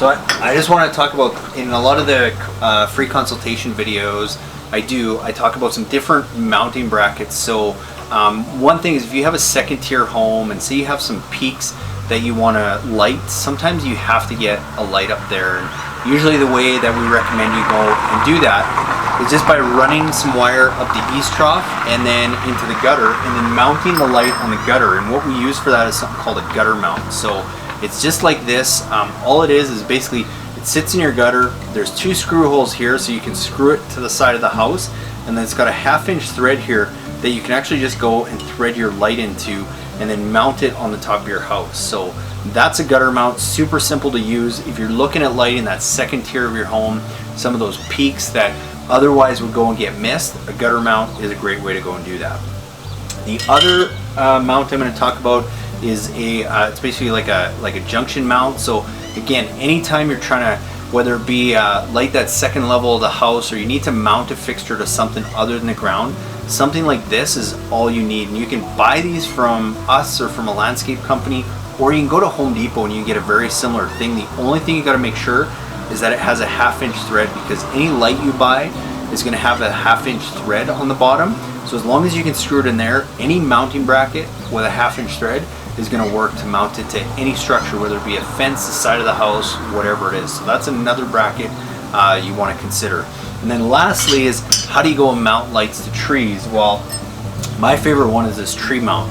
So I just want to talk about, in a lot of the free consultation videos I talk about some different mounting brackets. So one thing is, if you have a second tier home and say you have some peaks that you want to light, sometimes you have to get a light up there. And usually the way that we recommend you go and do that is just by running some wire up the east trough and then into the gutter, and then mounting the light on the gutter. And what we use for that is something called a gutter mount. So it's just like this. All it is basically, it sits in your gutter. There's 2 screw holes here, so you can screw it to the side of the house, and then it's got a 1/2 inch thread here that you can actually just go and thread your light into and then mount it on the top of your house. So that's a gutter mount, super simple to use. If you're looking at lighting that second tier of your home, some of those peaks that otherwise would go and get missed, a gutter mount is a great way to go and do that. The other mount I'm going to talk about is it's basically like a junction mount. So again, anytime you're trying to, whether it be light that second level of the house, or you need to mount a fixture to something other than the ground, something like this is all you need. And you can buy these from us or from a landscape company, or you can go to Home Depot and you get a very similar thing. The only thing you got to make sure is that it has a 1/2 inch thread, because any light you buy is going to have a 1/2 inch thread on the bottom. So as long as you can screw it in there, any mounting bracket with a 1/2 inch thread is going to work to mount it to any structure, whether it be a fence, the side of the house, whatever it is. So that's another bracket you want to consider. And then lastly is, how do you go and mount lights to trees? Well, my favorite one is this tree mount.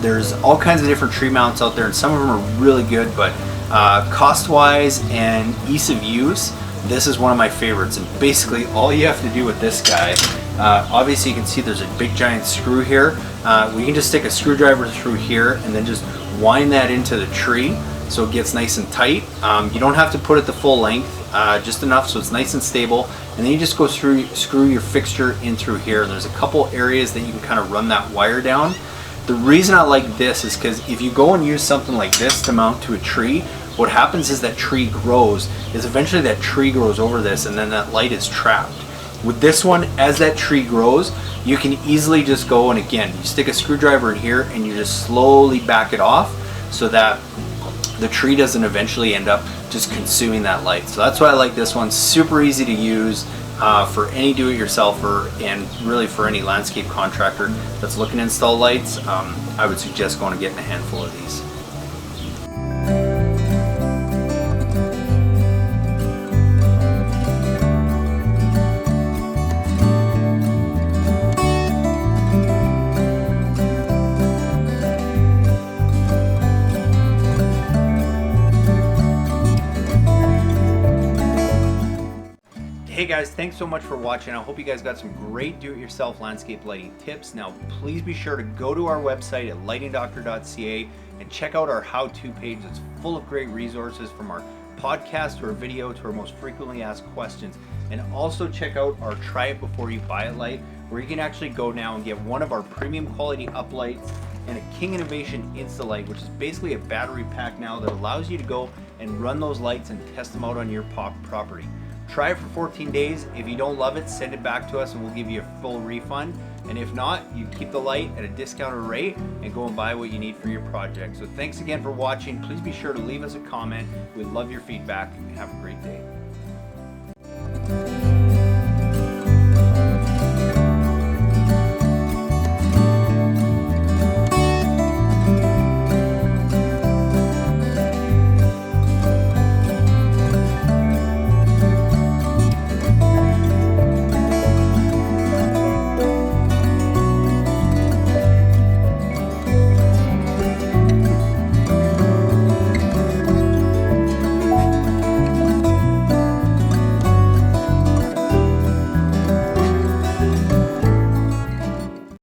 There's all kinds of different tree mounts out there, and some of them are really good, but cost-wise and ease of use, this is one of my favorites. And basically all you have to do with this guy, obviously you can see there's a big giant screw here. We can just stick a screwdriver through here and then just wind that into the tree so it gets nice and tight. You don't have to put it the full length, just enough so it's nice and stable. And then you just go through, screw your fixture in through here, and there's a couple areas that you can kind of run that wire down. The reason I like this is because if you go and use something like this to mount to a tree, what happens is that tree grows, eventually that tree grows over this, and then that light is trapped. With this one, as that tree grows, you can easily just go and, again, you stick a screwdriver in here and you just slowly back it off so that the tree doesn't eventually end up just consuming that light. So that's why I like this one. Super easy to use for any do-it-yourselfer, and really for any landscape contractor that's looking to install lights. I would suggest going and getting a handful of these. Hey guys, thanks so much for watching. I hope you guys got some great do-it-yourself landscape lighting tips. Now, please be sure to go to our website at lightingdoctor.ca and check out our how-to page. It's full of great resources, from our podcast to our video to our most frequently asked questions. And also check out our Try It Before You Buy It light, where you can actually go now and get one of our premium quality uplights and a King Innovation Insta-Light, which is basically a battery pack now that allows you to go and run those lights and test them out on your property. Try it for 14 days. If you don't love it, send it back to us and we'll give you a full refund. And if not, you keep the light at a discounted rate and go and buy what you need for your project. So thanks again for watching. Please be sure to leave us a comment. We'd love your feedback, and have a great day.